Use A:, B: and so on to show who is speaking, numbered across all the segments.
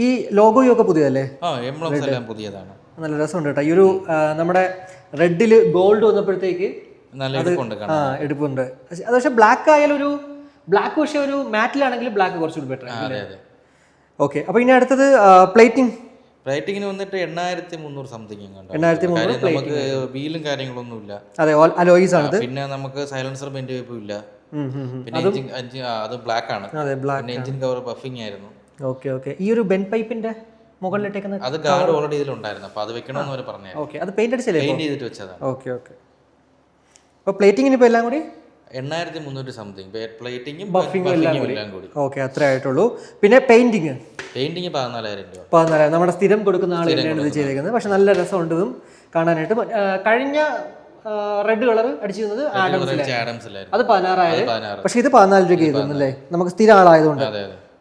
A: ഈ ലോഗോയും ഒക്കെ പുതിയതല്ലേ?
B: എംബ്ലംസ് എല്ലാം പുതിയതാണ്.
A: നല്ല രസമുണ്ട് കേട്ടോ. ഈ ഒരു നമ്മുടെ റെഡില് ഗോൾഡ് വന്നപ്പോഴത്തേക്ക്
B: നല്ല എടുപ്പുണ്ട്.
A: എടുപ്പുണ്ട്. അത് പക്ഷെ ബ്ലാക്ക് ആയാലും ഒരു ബ്ലാക്ക്, പക്ഷേ ഒരു മാറ്റിലാണെങ്കിൽ ബ്ലാക്ക് കുറച്ചുകൂടി ബെറ്റർ. ഓക്കെ. അപ്പോൾ ഇനി അടുത്തത്
B: പ്ലേറ്റിങ്ങിന് വന്നിട്ട് 8300 സംതിങ്. 8300 നമുക്ക് വീലും കാര്യങ്ങളൊന്നുമില്ല.
A: അതെ, അലോയ്സ് ആണ്.
B: പിന്നെ നമുക്ക് സൈലൻസർ ബെൻഡ് വൈപ്പും ഇല്ല. പിന്നെ അത് ബ്ലാക്ക് ആണ്. പിന്നെ എഞ്ചിൻ കവർ ബഫിംഗ് ആയിരുന്നു.
A: Okay okay. ഈ ഒരു ബെൻ പൈപ്പിന്റെ മുകളിലിട്ടേക്കുന്ന
B: അത് ഗാർഡ് ഓൾറെഡി ഇതിലുണ്ടായിരുന്നു. അപ്പോൾ അത് വെക്കണമെന്ന് അവർ പറഞ്ഞു.
A: ഓക്കെ. അത് പെയിന്റ് അടിച്ചല്ലേ?
B: പെയിന്റ് ചെയ്തിട്ട് വെച്ചതാണ്.
A: Okay okay. അപ്പോൾ പ്ലേറ്റിങ്ങിന് ഇപ്പോൾ എല്ലാം കൂടി
B: 8300 സംതിങ്. പ്ലേറ്റിങ്ങും
A: ബഫിംഗും എല്ലാം
B: കൂടി.
A: ഓക്കെ, അത്രേ ആയിട്ടുള്ളൂ. പിന്നെ പെയിന്റിങ്
B: 14000 രൂപ.
A: 14000. നമ്മുടെ സ്ഥിരം കൊടുക്കുന്ന ആൾ തന്നെയാണ് ഇത് ചെയ്തേക്കുന്നത്. പക്ഷെ നല്ല രസമുണ്ട് ഇതും കാണാനായിട്ട്. കഴിഞ്ഞ റെഡ് കളർ അടിച്ചിരുന്നത് ആഡംസിലായിരുന്നു. അത് 16000. പക്ഷെ ഇത് 14 രൂപ ചെയ്തല്ലേ, നമുക്ക് സ്ഥിരം ആളായതുകൊണ്ട്.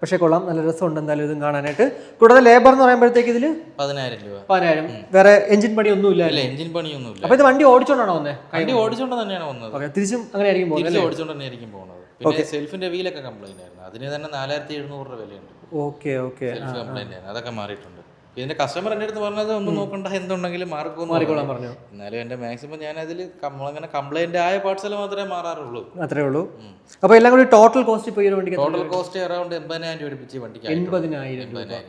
A: പക്ഷെ കൊള്ളാം, നല്ല രസമുണ്ട് എന്തായാലും ഇതും കാണാനായിട്ട്. കൂടാതെ ലേബർ എന്ന് പറയുമ്പോഴത്തേക്ക് ഇതിൽ
B: 10000 രൂപ.
A: 10000. വേറെ എഞ്ചിൻ പണിയൊന്നും ഇല്ല.
B: എഞ്ചിൻ പണിയൊന്നുമില്ല.
A: അപ്പൊ ഇത് വണ്ടി ഓടിച്ചോണ്ടാണോ വന്നത്?
B: വണ്ടി ഓടിച്ചോണ്ട് തന്നെയാണ് വന്നത്.
A: തിരിച്ചും അങ്ങനെ ആയിരിക്കും പോകുന്നത്.
B: ഓടിച്ചോണ്ട് തന്നെയായിരിക്കും പോകുന്നത്. പിന്നെ സെൽഫിന്റെ വീലൊക്കെ കംപ്ലൈന്റ് ആയിരുന്നു. അതിന് തന്നെ 4700 രൂപ വിലയുണ്ട്.
A: Okay okay.
B: സെൽഫ് കംപ്ലൈന്റ് ആയിരുന്നു. അതൊക്കെ മാറിയിട്ടുണ്ട്. ഇതിന്റെ കസ്റ്റമർ എൻ്റെ അടുത്ത് പറഞ്ഞത് ഒന്നും നോക്കണ്ട, എന്തുണ്ടെങ്കിലും
A: മാറിക്കോളാൻ പറഞ്ഞു.
B: എന്നാലും എന്റെ മാക്സിമം ഞാൻ അതിൽ നമ്മളങ്ങനെ കംപ്ലൈന്റ് ആയ പാർട്സിൽ മാത്രമേ മാറാറുള്ളൂ.
A: അത്രേ ഉള്ളൂ. അപ്പൊ എല്ലാം കൂടി ടോട്ടൽ കോസ്റ്റ് ഇപ്പോൾ ഈ വണ്ടിക്ക്
B: ടോട്ടൽ കോസ്റ്റ് അറൗണ്ട് 80,000 രൂപ അടുപ്പിച്ച് വണ്ടിക്ക്.
A: 80,000.